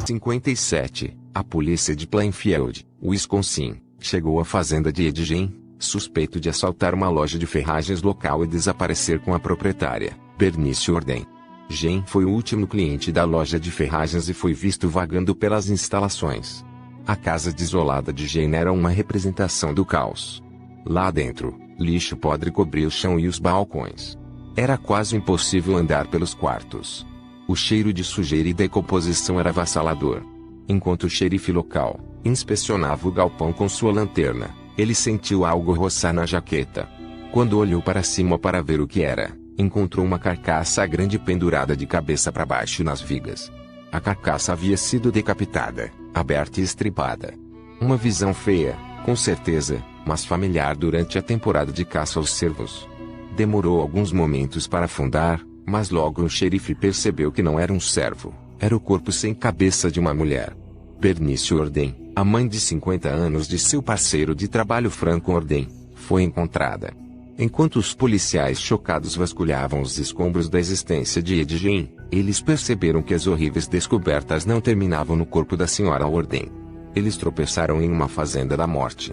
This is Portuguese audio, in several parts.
1957, a polícia de Plainfield, Wisconsin, chegou à fazenda de Ed Gein, suspeito de assaltar uma loja de ferragens local e desaparecer com a proprietária, Bernice Orden. Gein foi o último cliente da loja de ferragens e foi visto vagando pelas instalações. A casa desolada de Gein era uma representação do caos. Lá dentro, lixo podre cobria o chão e os balcões. Era quase impossível andar pelos quartos. O cheiro de sujeira e decomposição era avassalador. Enquanto o xerife local inspecionava o galpão com sua lanterna, ele sentiu algo roçar na jaqueta. Quando olhou para cima para ver o que era, encontrou uma carcaça grande pendurada de cabeça para baixo nas vigas. A carcaça havia sido decapitada, aberta e estripada. Uma visão feia, com certeza, mas familiar durante a temporada de caça aos cervos. Demorou alguns momentos para afundar, mas logo o xerife percebeu que não era um cervo, era o corpo sem cabeça de uma mulher. Bernice Orden, a mãe de 50 anos de seu parceiro de trabalho Franco Orden, foi encontrada. Enquanto os policiais chocados vasculhavam os escombros da existência de Ed Gein, eles perceberam que as horríveis descobertas não terminavam no corpo da senhora Orden. Eles tropeçaram em uma fazenda da morte.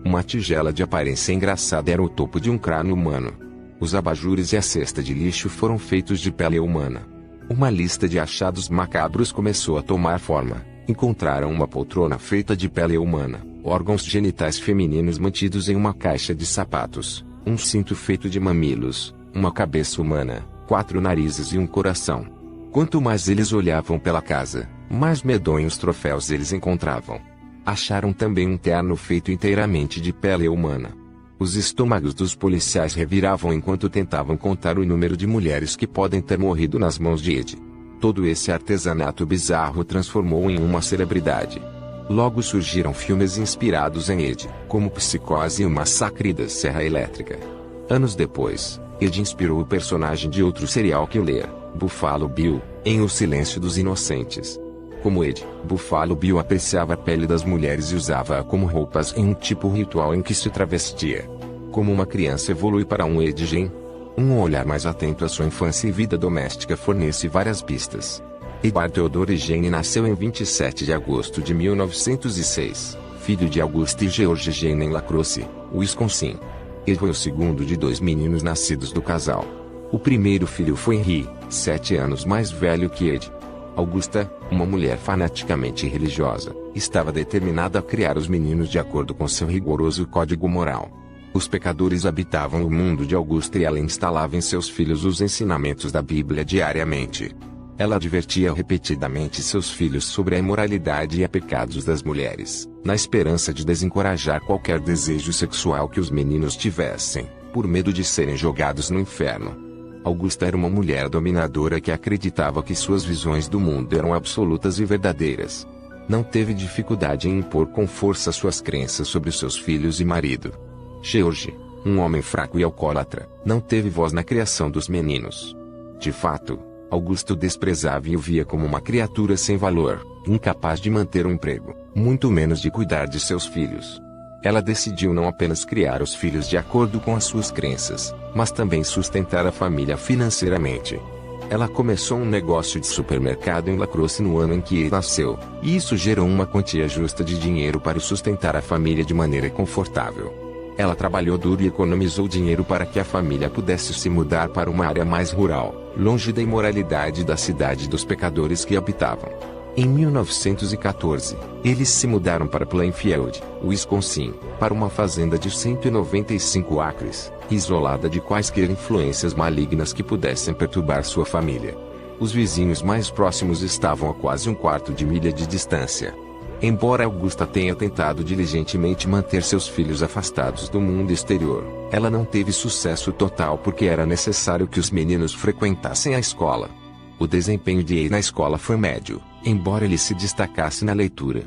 Uma tigela de aparência engraçada era o topo de um crânio humano. Os abajures e a cesta de lixo foram feitos de pele humana. Uma lista de achados macabros começou a tomar forma. Encontraram uma poltrona feita de pele humana, órgãos genitais femininos mantidos em uma caixa de sapatos, um cinto feito de mamilos, uma cabeça humana, 4 narizes e um coração. Quanto mais eles olhavam pela casa, mais medonhos troféus eles encontravam. Acharam também um terno feito inteiramente de pele humana. Os estômagos dos policiais reviravam enquanto tentavam contar o número de mulheres que podem ter morrido nas mãos de Ed. Todo esse artesanato bizarro transformou em uma celebridade. Logo surgiram filmes inspirados em Ed, como Psicose e o Massacre da Serra Elétrica. Anos depois, Ed inspirou o personagem de outro serial killer, Buffalo Bill, em O Silêncio dos Inocentes. Como Ed, Buffalo Bill apreciava a pele das mulheres e usava-a como roupas em um tipo ritual em que se travestia. Como uma criança evolui para um Ed Gein? Um olhar mais atento à sua infância e vida doméstica fornece várias pistas. Edward Theodore Gein nasceu em 27 de agosto de 1906, filho de Augusta e George Gein em La Crosse, Wisconsin. Ele foi o segundo de 2 meninos nascidos do casal. O primeiro filho foi Henry, 7 anos mais velho que Ed. Augusta, uma mulher fanaticamente religiosa, estava determinada a criar os meninos de acordo com seu rigoroso código moral. Os pecadores habitavam o mundo de Augusta e ela instalava em seus filhos os ensinamentos da Bíblia diariamente. Ela advertia repetidamente seus filhos sobre a imoralidade e a pecados das mulheres, na esperança de desencorajar qualquer desejo sexual que os meninos tivessem, por medo de serem jogados no inferno. Augusta era uma mulher dominadora que acreditava que suas visões do mundo eram absolutas e verdadeiras. Não teve dificuldade em impor com força suas crenças sobre seus filhos e marido. George, um homem fraco e alcoólatra, não teve voz na criação dos meninos. De fato, Augusto desprezava e o via como uma criatura sem valor, incapaz de manter um emprego, muito menos de cuidar de seus filhos. Ela decidiu não apenas criar os filhos de acordo com as suas crenças, mas também sustentar a família financeiramente. Ela começou um negócio de supermercado em La Crosse no ano em que ele nasceu, e isso gerou uma quantia justa de dinheiro para sustentar a família de maneira confortável. Ela trabalhou duro e economizou dinheiro para que a família pudesse se mudar para uma área mais rural, longe da imoralidade da cidade dos pecadores que habitavam. Em 1914, eles se mudaram para Plainfield, Wisconsin, para uma fazenda de 195 acres, isolada de quaisquer influências malignas que pudessem perturbar sua família. Os vizinhos mais próximos estavam a quase 1/4 de milha de distância. Embora Augusta tenha tentado diligentemente manter seus filhos afastados do mundo exterior, ela não teve sucesso total porque era necessário que os meninos frequentassem a escola. O desempenho de Ed na escola foi médio, embora ele se destacasse na leitura.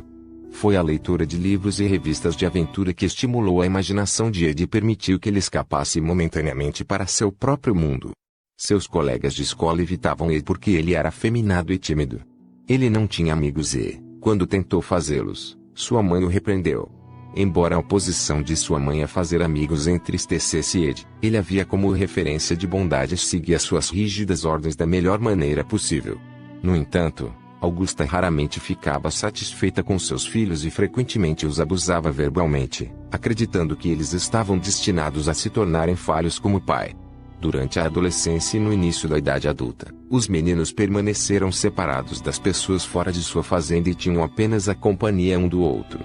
Foi a leitura de livros e revistas de aventura que estimulou a imaginação de Ed e permitiu que ele escapasse momentaneamente para seu próprio mundo. Seus colegas de escola evitavam Ed porque ele era afeminado e tímido. Ele não tinha amigos e, quando tentou fazê-los, sua mãe o repreendeu. Embora a oposição de sua mãe a fazer amigos entristecesse Ed, ele havia como referência de bondade e seguia suas rígidas ordens da melhor maneira possível. No entanto, Augusta raramente ficava satisfeita com seus filhos e frequentemente os abusava verbalmente, acreditando que eles estavam destinados a se tornarem falhos como pai. Durante a adolescência e no início da idade adulta, os meninos permaneceram separados das pessoas fora de sua fazenda e tinham apenas a companhia um do outro.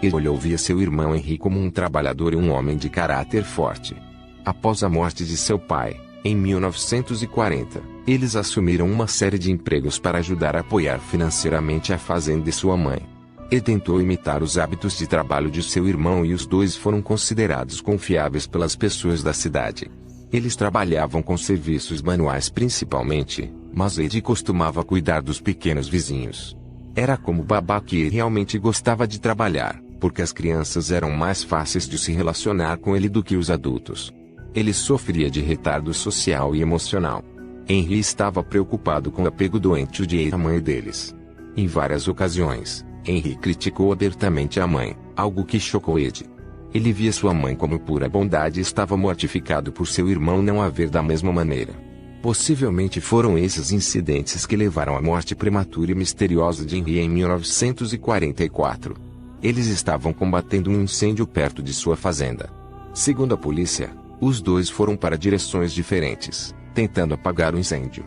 Ele via seu irmão Henri como um trabalhador e um homem de caráter forte. Após a morte de seu pai, em 1940, eles assumiram uma série de empregos para ajudar a apoiar financeiramente a fazenda de sua mãe. Ele tentou imitar os hábitos de trabalho de seu irmão e os dois foram considerados confiáveis pelas pessoas da cidade. Eles trabalhavam com serviços manuais principalmente, mas Eddie costumava cuidar dos pequenos vizinhos. Era como babá que ele realmente gostava de trabalhar, porque as crianças eram mais fáceis de se relacionar com ele do que os adultos. Ele sofria de retardo social e emocional. Henry estava preocupado com o apego doentio de a mãe deles. Em várias ocasiões, Henry criticou abertamente a mãe, algo que chocou Ed. Ele via sua mãe como pura bondade e estava mortificado por seu irmão não a ver da mesma maneira. Possivelmente foram esses incidentes que levaram à morte prematura e misteriosa de Henry em 1944. Eles estavam combatendo um incêndio perto de sua fazenda. Segundo a polícia, os dois foram para direções diferentes, tentando apagar o incêndio.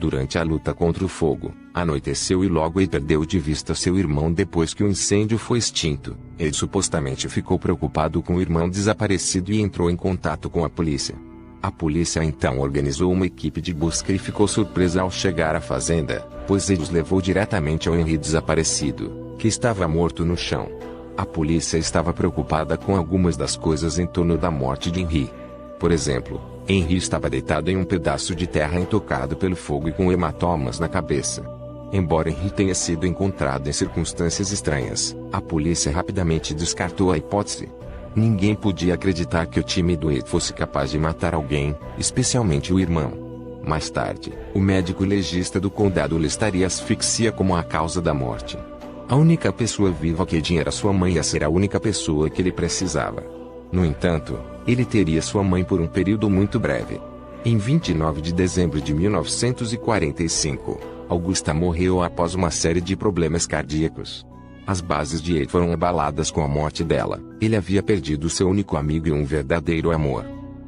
Durante a luta contra o fogo, anoiteceu e logo ele perdeu de vista seu irmão depois que o incêndio foi extinto. Ele supostamente ficou preocupado com o irmão desaparecido e entrou em contato com a polícia. A polícia então organizou uma equipe de busca e ficou surpresa ao chegar à fazenda, pois ele os levou diretamente ao Henry desaparecido, que estava morto no chão. A polícia estava preocupada com algumas das coisas em torno da morte de Henry. Por exemplo, Henry estava deitado em um pedaço de terra intocado pelo fogo e com hematomas na cabeça. Embora Henry tenha sido encontrado em circunstâncias estranhas, a polícia rapidamente descartou a hipótese. Ninguém podia acreditar que o tímido Ed fosse capaz de matar alguém, especialmente o irmão. Mais tarde, o médico legista do condado listaria asfixia como a causa da morte. A única pessoa viva que tinha era sua mãe e essa era a única pessoa que ele precisava. No entanto, ele teria sua mãe por um período muito breve. Em 29 de dezembro de 1945, Augusta morreu após uma série de problemas cardíacos. As bases de Ed foram abaladas com a morte dela. Ele havia perdido seu único amigo e um verdadeiro amor.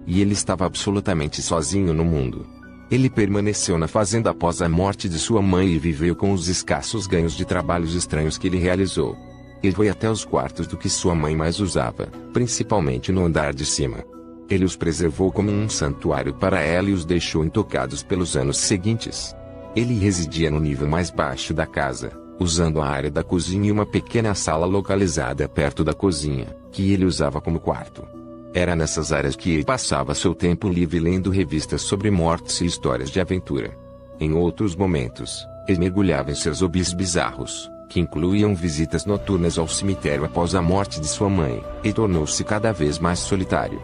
E ele estava absolutamente sozinho no mundo. Ele permaneceu na fazenda após a morte de sua mãe e viveu com os escassos ganhos de trabalhos estranhos que ele realizou. Ele foi até os quartos do que sua mãe mais usava, principalmente no andar de cima. Ele os preservou como um santuário para ela e os deixou intocados pelos anos seguintes. Ele residia no nível mais baixo da casa, usando a área da cozinha e uma pequena sala localizada perto da cozinha, que ele usava como quarto. Era nessas áreas que ele passava seu tempo livre lendo revistas sobre mortes e histórias de aventura. Em outros momentos, ele mergulhava em seus hobbies bizarros, que incluíam visitas noturnas ao cemitério após a morte de sua mãe, e tornou-se cada vez mais solitário.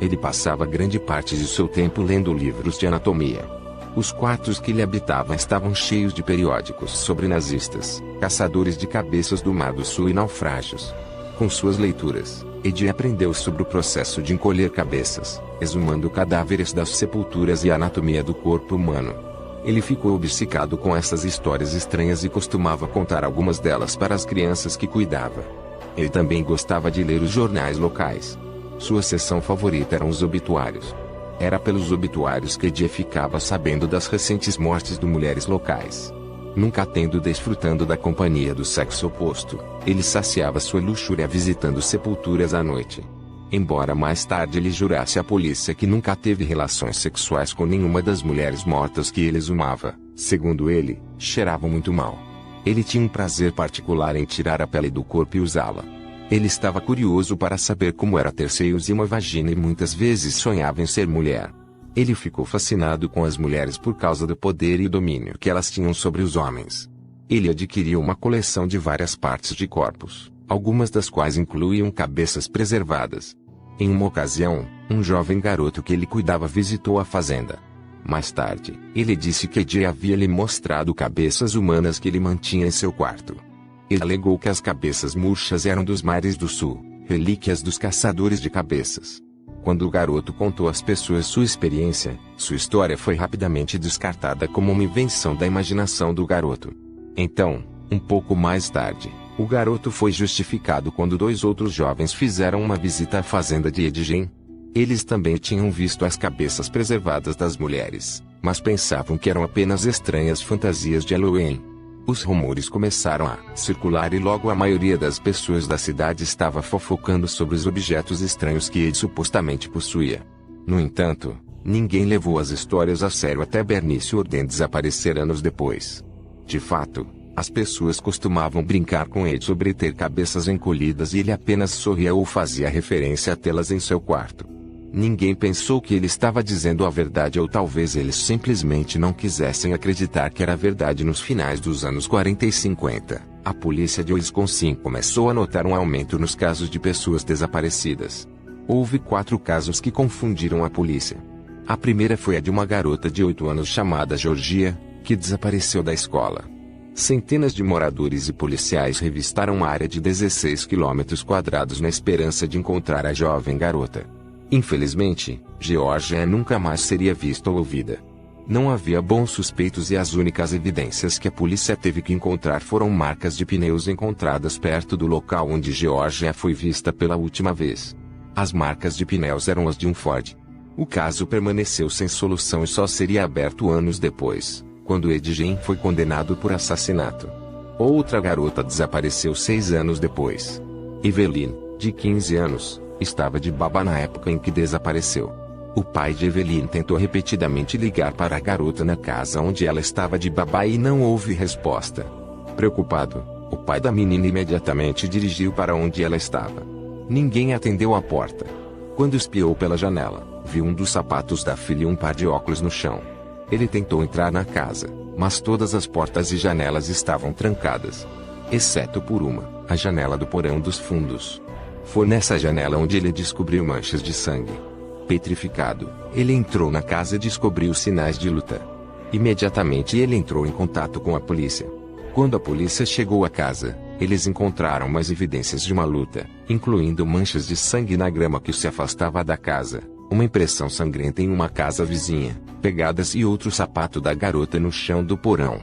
Ele passava grande parte de seu tempo lendo livros de anatomia. Os quartos que ele habitava estavam cheios de periódicos sobre nazistas, caçadores de cabeças do Mar do Sul e naufrágios. Com suas leituras, Eddie aprendeu sobre o processo de encolher cabeças, exumando cadáveres das sepulturas e a anatomia do corpo humano. Ele ficou obcecado com essas histórias estranhas e costumava contar algumas delas para as crianças que cuidava. Ele também gostava de ler os jornais locais. Sua seção favorita eram os obituários. Era pelos obituários que Eddie ficava sabendo das recentes mortes de mulheres locais. Nunca tendo desfrutando da companhia do sexo oposto, ele saciava sua luxúria visitando sepulturas à noite. Embora mais tarde ele jurasse à polícia que nunca teve relações sexuais com nenhuma das mulheres mortas que ele exumava, segundo ele, cheiravam muito mal. Ele tinha um prazer particular em tirar a pele do corpo e usá-la. Ele estava curioso para saber como era ter seios e uma vagina e muitas vezes sonhava em ser mulher. Ele ficou fascinado com as mulheres por causa do poder e domínio que elas tinham sobre os homens. Ele adquiriu uma coleção de várias partes de corpos, algumas das quais incluíam cabeças preservadas. Em uma ocasião, um jovem garoto que ele cuidava visitou a fazenda. Mais tarde, ele disse que Eddie havia lhe mostrado cabeças humanas que ele mantinha em seu quarto. Ele alegou que as cabeças murchas eram dos mares do sul, relíquias dos caçadores de cabeças. Quando o garoto contou às pessoas sua experiência, sua história foi rapidamente descartada como uma invenção da imaginação do garoto. Então, um pouco mais tarde, o garoto foi justificado quando 2 outros jovens fizeram uma visita à fazenda de Edgen. Eles também tinham visto as cabeças preservadas das mulheres, mas pensavam que eram apenas estranhas fantasias de Halloween. Os rumores começaram a circular e logo a maioria das pessoas da cidade estava fofocando sobre os objetos estranhos que Ed supostamente possuía. No entanto, ninguém levou as histórias a sério até Bernice Orden desaparecer anos depois. De fato, as pessoas costumavam brincar com Ed sobre ter cabeças encolhidas e ele apenas sorria ou fazia referência a tê-las em seu quarto. Ninguém pensou que ele estava dizendo a verdade ou talvez eles simplesmente não quisessem acreditar que era verdade. Nos finais dos anos 40 e 50, a polícia de Wisconsin começou a notar um aumento nos casos de pessoas desaparecidas. Houve 4 casos que confundiram a polícia. A primeira foi a de uma garota de 8 anos chamada Georgia, que desapareceu da escola. Centenas de moradores e policiais revistaram uma área de 16 km² na esperança de encontrar a jovem garota. Infelizmente, Georgia nunca mais seria vista ou ouvida. Não havia bons suspeitos e as únicas evidências que a polícia teve que encontrar foram marcas de pneus encontradas perto do local onde Georgia foi vista pela última vez. As marcas de pneus eram as de um Ford. O caso permaneceu sem solução e só seria aberto anos depois, quando Edgen foi condenado por assassinato. Outra garota desapareceu 6 anos depois. Evelyn, de 15 anos, estava de babá na época em que desapareceu. O pai de Evelyn tentou repetidamente ligar para a garota na casa onde ela estava de babá e não houve resposta. Preocupado, o pai da menina imediatamente dirigiu para onde ela estava. Ninguém atendeu à porta. Quando espiou pela janela, viu um dos sapatos da filha e um par de óculos no chão. Ele tentou entrar na casa, mas todas as portas e janelas estavam trancadas, exceto por uma, a janela do porão dos fundos. Foi nessa janela onde ele descobriu manchas de sangue. Petrificado, ele entrou na casa e descobriu sinais de luta. Imediatamente ele entrou em contato com a polícia. Quando a polícia chegou à casa, eles encontraram mais evidências de uma luta, incluindo manchas de sangue na grama que se afastava da casa, uma impressão sangrenta em uma casa vizinha, pegadas e outro sapato da garota no chão do porão.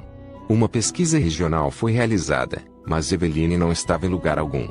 Uma pesquisa regional foi realizada, mas Eveline não estava em lugar algum.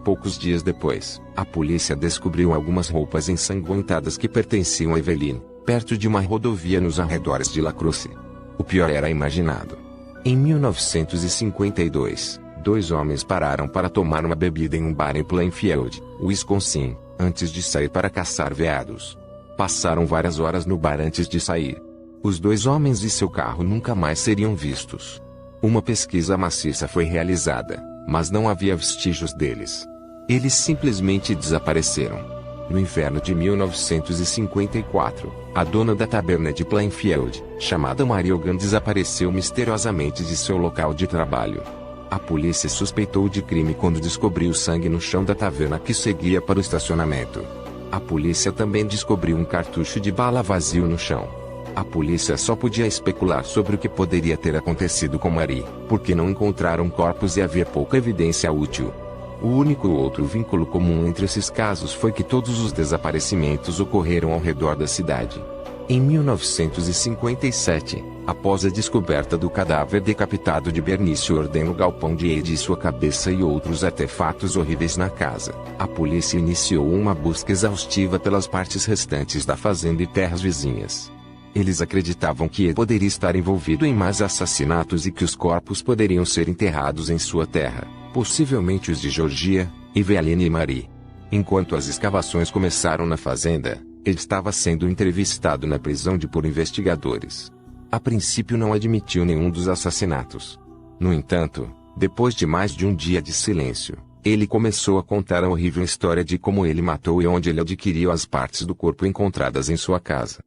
Poucos dias depois, a polícia descobriu algumas roupas ensanguentadas que pertenciam a Eveline, perto de uma rodovia nos arredores de La Crosse. O pior era imaginado. Em 1952, 2 homens pararam para tomar uma bebida em um bar em Plainfield, Wisconsin, antes de sair para caçar veados. Passaram várias horas no bar antes de sair. Os 2 homens e seu carro nunca mais seriam vistos. Uma pesquisa maciça foi realizada, mas não havia vestígios deles. Eles simplesmente desapareceram. No inverno de 1954, a dona da taberna de Plainfield, chamada Mary Hogan, desapareceu misteriosamente de seu local de trabalho. A polícia suspeitou de crime quando descobriu sangue no chão da taverna que seguia para o estacionamento. A polícia também descobriu um cartucho de bala vazio no chão. A polícia só podia especular sobre o que poderia ter acontecido com Mary, porque não encontraram corpos e havia pouca evidência útil. O único outro vínculo comum entre esses casos foi que todos os desaparecimentos ocorreram ao redor da cidade. Em 1957, após a descoberta do cadáver decapitado de Bernice Orden no galpão de Ed e sua cabeça e outros artefatos horríveis na casa, a polícia iniciou uma busca exaustiva pelas partes restantes da fazenda e terras vizinhas. Eles acreditavam que Ed poderia estar envolvido em mais assassinatos e que os corpos poderiam ser enterrados em sua terra, possivelmente os de Georgia, Eveline e Mary. Enquanto as escavações começaram na fazenda, ele estava sendo entrevistado na prisão por investigadores. A princípio não admitiu nenhum dos assassinatos. No entanto, depois de mais de um dia de silêncio, ele começou a contar a horrível história de como ele matou e onde ele adquiriu as partes do corpo encontradas em sua casa.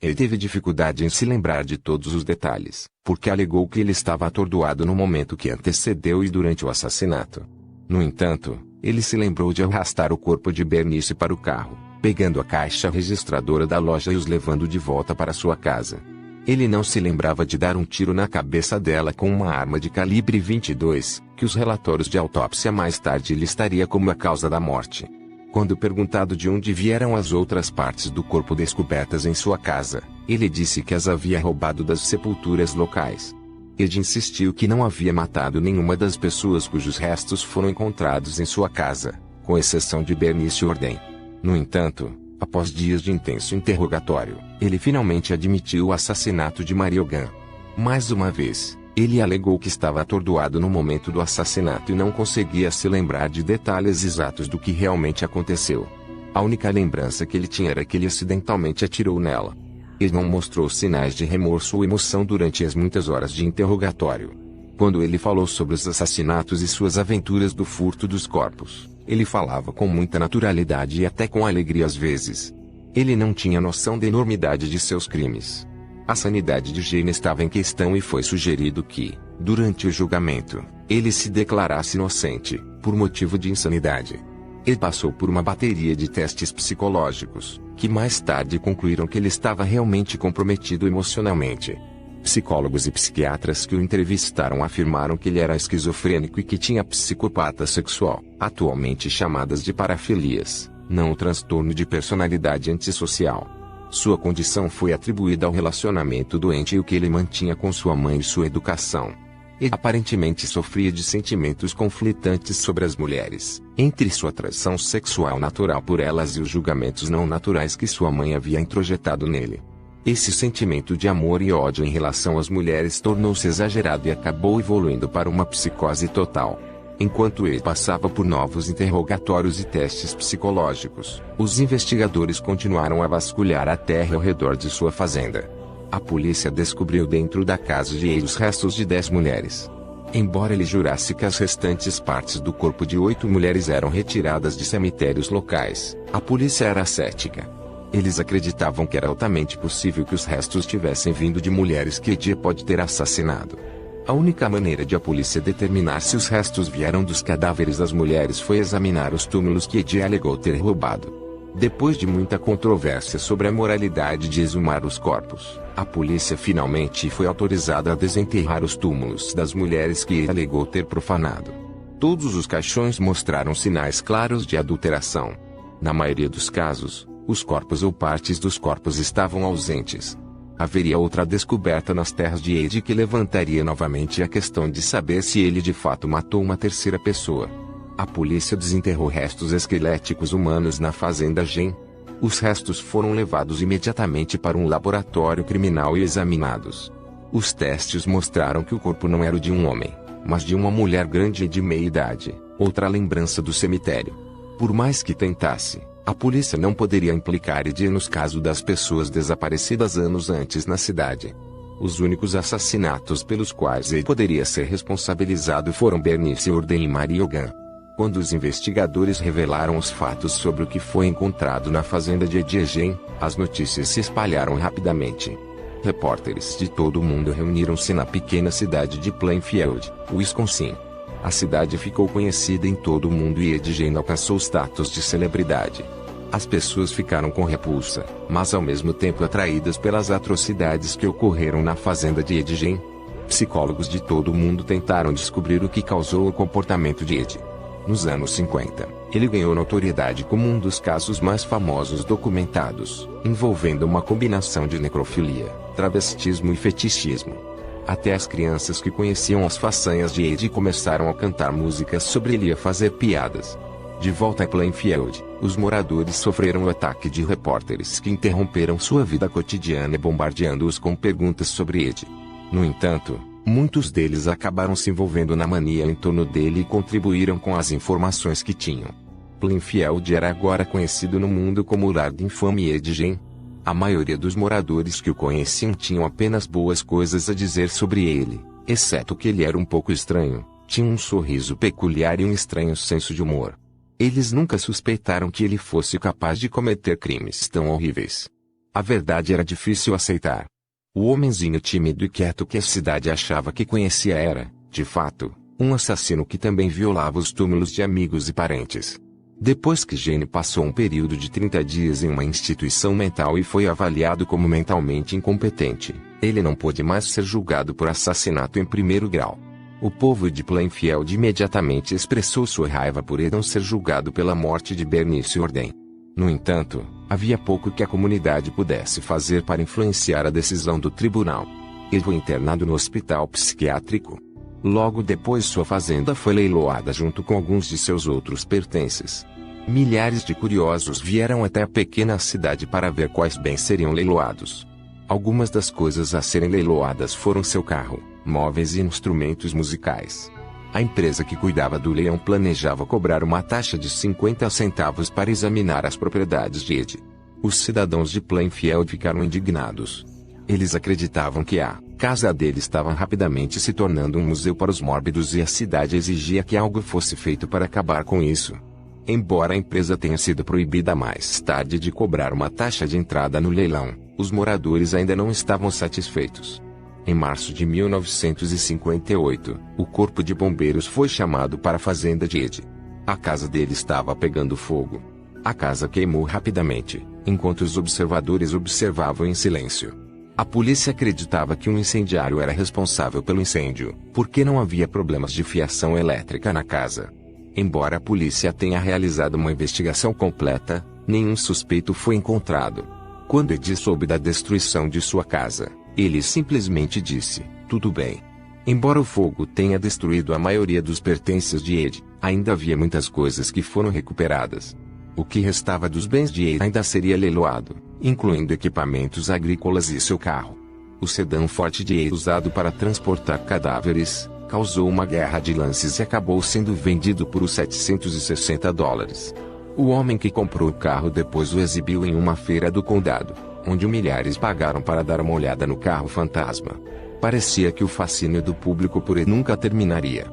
Ele teve dificuldade em se lembrar de todos os detalhes, porque alegou que ele estava atordoado no momento que antecedeu e durante o assassinato. No entanto, ele se lembrou de arrastar o corpo de Bernice para o carro, pegando a caixa registradora da loja e os levando de volta para sua casa. Ele não se lembrava de dar um tiro na cabeça dela com uma arma de calibre 22, que os relatórios de autópsia mais tarde listaria como a causa da morte. Quando perguntado de onde vieram as outras partes do corpo descobertas em sua casa, ele disse que as havia roubado das sepulturas locais. Ed insistiu que não havia matado nenhuma das pessoas cujos restos foram encontrados em sua casa, com exceção de Bernice Orden. No entanto, após dias de intenso interrogatório, ele finalmente admitiu o assassinato de Maria Hogan. Mais uma vez, ele alegou que estava atordoado no momento do assassinato e não conseguia se lembrar de detalhes exatos do que realmente aconteceu. A única lembrança que ele tinha era que ele acidentalmente atirou nela. Ele não mostrou sinais de remorso ou emoção durante as muitas horas de interrogatório. Quando ele falou sobre os assassinatos e suas aventuras do furto dos corpos, ele falava com muita naturalidade e até com alegria às vezes. Ele não tinha noção da enormidade de seus crimes. A sanidade de Jane estava em questão e foi sugerido que, durante o julgamento, ele se declarasse inocente, por motivo de insanidade. Ele passou por uma bateria de testes psicológicos, que mais tarde concluíram que ele estava realmente comprometido emocionalmente. Psicólogos e psiquiatras que o entrevistaram afirmaram que ele era esquizofrênico e que tinha psicopata sexual, atualmente chamadas de parafilias, não o transtorno de personalidade antissocial. Sua condição foi atribuída ao relacionamento doente e o que ele mantinha com sua mãe e sua educação. Ele aparentemente sofria de sentimentos conflitantes sobre as mulheres, entre sua atração sexual natural por elas e os julgamentos não naturais que sua mãe havia introjetado nele. Esse sentimento de amor e ódio em relação às mulheres tornou-se exagerado e acabou evoluindo para uma psicose total. Enquanto ele passava por novos interrogatórios e testes psicológicos, os investigadores continuaram a vasculhar a terra ao redor de sua fazenda. A polícia descobriu dentro da casa de Ed os restos de 10 mulheres. Embora ele jurasse que as restantes partes do corpo de 8 mulheres eram retiradas de cemitérios locais, a polícia era cética. Eles acreditavam que era altamente possível que os restos tivessem vindo de mulheres que Ed pode ter assassinado. A única maneira de a polícia determinar se os restos vieram dos cadáveres das mulheres foi examinar os túmulos que Ed alegou ter roubado. Depois de muita controvérsia sobre a moralidade de exumar os corpos, a polícia finalmente foi autorizada a desenterrar os túmulos das mulheres que ele alegou ter profanado. Todos os caixões mostraram sinais claros de adulteração. Na maioria dos casos, os corpos ou partes dos corpos estavam ausentes. Haveria outra descoberta nas terras de Ed que levantaria novamente a questão de saber se ele de fato matou uma terceira pessoa. A polícia desenterrou restos esqueléticos humanos na fazenda Gen. Os restos foram levados imediatamente para um laboratório criminal e examinados. Os testes mostraram que o corpo não era o de um homem, mas de uma mulher grande e de meia idade, outra lembrança do cemitério. Por mais que tentasse, a polícia não poderia implicar Ed nos casos das pessoas desaparecidas anos antes na cidade. Os únicos assassinatos pelos quais Ed poderia ser responsabilizado foram Bernice Orden e Maria Hogan. Quando os investigadores revelaram os fatos sobre o que foi encontrado na fazenda de Ed Gen, as notícias se espalharam rapidamente. Repórteres de todo o mundo reuniram-se na pequena cidade de Plainfield, Wisconsin. A cidade ficou conhecida em todo o mundo e Ed Gen alcançou status de celebridade. As pessoas ficaram com repulsa, mas ao mesmo tempo atraídas pelas atrocidades que ocorreram na fazenda de Ed Gen. Psicólogos de todo o mundo tentaram descobrir o que causou o comportamento de Ed. Nos anos 50, ele ganhou notoriedade como um dos casos mais famosos documentados, envolvendo uma combinação de necrofilia, travestismo e fetichismo. Até as crianças que conheciam as façanhas de Ed começaram a cantar músicas sobre ele e a fazer piadas. De volta a Plainfield, os moradores sofreram o ataque de repórteres que interromperam sua vida cotidiana bombardeando-os com perguntas sobre Ed. No entanto, muitos deles acabaram se envolvendo na mania em torno dele e contribuíram com as informações que tinham. Plainfield era agora conhecido no mundo como o lar do infame Ed Gen. A maioria dos moradores que o conheciam tinham apenas boas coisas a dizer sobre ele, exceto que ele era um pouco estranho, tinha um sorriso peculiar e um estranho senso de humor. Eles nunca suspeitaram que ele fosse capaz de cometer crimes tão horríveis. A verdade era difícil aceitar. O homenzinho tímido e quieto que a cidade achava que conhecia era, de fato, um assassino que também violava os túmulos de amigos e parentes. Depois que Jane passou um período de 30 dias em uma instituição mental e foi avaliado como mentalmente incompetente, ele não pôde mais ser julgado por assassinato em primeiro grau. O povo de Plainfield imediatamente expressou sua raiva por ele não ser julgado pela morte de Bernice Orden. No entanto, havia pouco que a comunidade pudesse fazer para influenciar a decisão do tribunal. Ed foi internado no hospital psiquiátrico. Logo depois sua fazenda foi leiloada junto com alguns de seus outros pertences. Milhares de curiosos vieram até a pequena cidade para ver quais bens seriam leiloados. Algumas das coisas a serem leiloadas foram seu carro, móveis e instrumentos musicais. A empresa que cuidava do leilão planejava cobrar uma taxa de 50 centavos para examinar as propriedades de Ed. Os cidadãos de Plainfield ficaram indignados. Eles acreditavam que a casa dele estava rapidamente se tornando um museu para os mórbidos e a cidade exigia que algo fosse feito para acabar com isso. Embora a empresa tenha sido proibida mais tarde de cobrar uma taxa de entrada no leilão, os moradores ainda não estavam satisfeitos. Em março de 1958, o corpo de bombeiros foi chamado para a fazenda de Ed. A casa dele estava pegando fogo. A casa queimou rapidamente, enquanto os observadores observavam em silêncio. A polícia acreditava que um incendiário era responsável pelo incêndio, porque não havia problemas de fiação elétrica na casa. Embora a polícia tenha realizado uma investigação completa, nenhum suspeito foi encontrado. Quando Ed soube da destruição de sua casa, ele simplesmente disse: "Tudo bem." Embora o fogo tenha destruído a maioria dos pertences de Ed, ainda havia muitas coisas que foram recuperadas. O que restava dos bens de Ed ainda seria leiloado, incluindo equipamentos agrícolas e seu carro. O sedã Ford de Ed usado para transportar cadáveres, causou uma guerra de lances e acabou sendo vendido por $760. O homem que comprou o carro depois o exibiu em uma feira do condado, onde milhares pagaram para dar uma olhada no carro fantasma. Parecia que o fascínio do público por Ed nunca terminaria.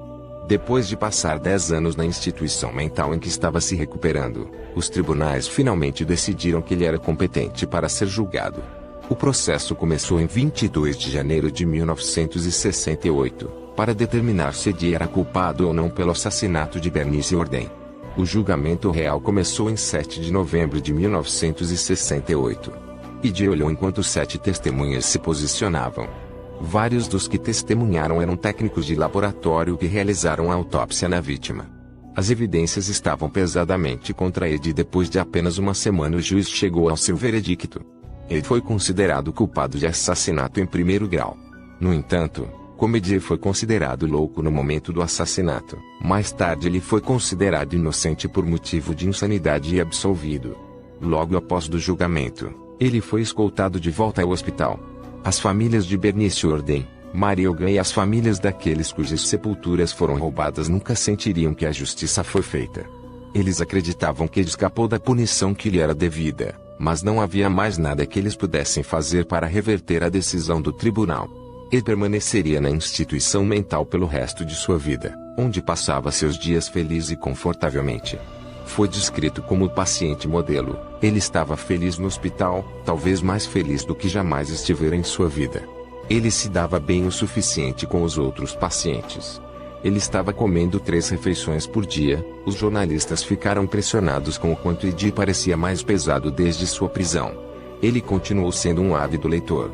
Depois de passar 10 anos na instituição mental em que estava se recuperando, os tribunais finalmente decidiram que ele era competente para ser julgado. O processo começou em 22 de janeiro de 1968, para determinar se Ed era culpado ou não pelo assassinato de Bernice Orden. O julgamento real começou em 7 de novembro de 1968. Ed olhou enquanto 7 testemunhas se posicionavam. Vários dos que testemunharam eram técnicos de laboratório que realizaram a autópsia na vítima. As evidências estavam pesadamente contra Ed e depois de apenas uma semana o juiz chegou ao seu veredicto. Ed foi considerado culpado de assassinato em primeiro grau. No entanto, como Ed foi considerado louco no momento do assassinato, mais tarde ele foi considerado inocente por motivo de insanidade e absolvido. Logo após do julgamento, ele foi escoltado de volta ao hospital. As famílias de Bernice Orden, Mary Hogan e as famílias daqueles cujas sepulturas foram roubadas nunca sentiriam que a justiça foi feita. Eles acreditavam que Ed escapou da punição que lhe era devida, mas não havia mais nada que eles pudessem fazer para reverter a decisão do tribunal. Ed permaneceria na instituição mental pelo resto de sua vida, onde passava seus dias feliz e confortavelmente. Foi descrito como o paciente modelo. Ele estava feliz no hospital, talvez mais feliz do que jamais estivera em sua vida. Ele se dava bem o suficiente com os outros pacientes. Ele estava comendo 3 refeições por dia. Os jornalistas ficaram impressionados com o quanto Ed parecia mais pesado desde sua prisão. Ele continuou sendo um ávido leitor.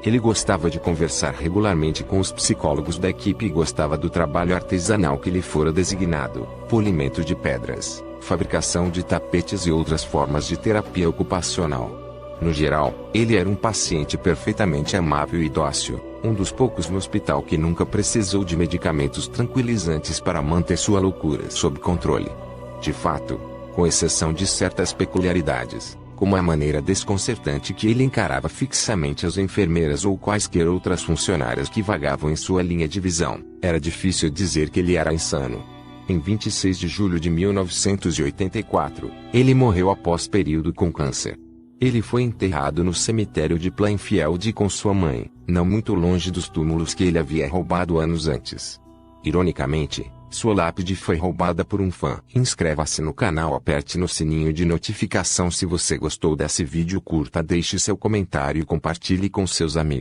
Ele gostava de conversar regularmente com os psicólogos da equipe e gostava do trabalho artesanal que lhe fora designado: polimento de pedras, fabricação de tapetes e outras formas de terapia ocupacional. No geral, ele era um paciente perfeitamente amável e dócil, um dos poucos no hospital que nunca precisou de medicamentos tranquilizantes para manter sua loucura sob controle. De fato, com exceção de certas peculiaridades, como a maneira desconcertante que ele encarava fixamente as enfermeiras ou quaisquer outras funcionárias que vagavam em sua linha de visão, era difícil dizer que ele era insano. Em 26 de julho de 1984, ele morreu após período com câncer. Ele foi enterrado no cemitério de Plainfield com sua mãe, não muito longe dos túmulos que ele havia roubado anos antes. Ironicamente, sua lápide foi roubada por um fã. Inscreva-se no canal, aperte no sininho de notificação se você gostou desse vídeo, curta, deixe seu comentário e compartilhe com seus amigos.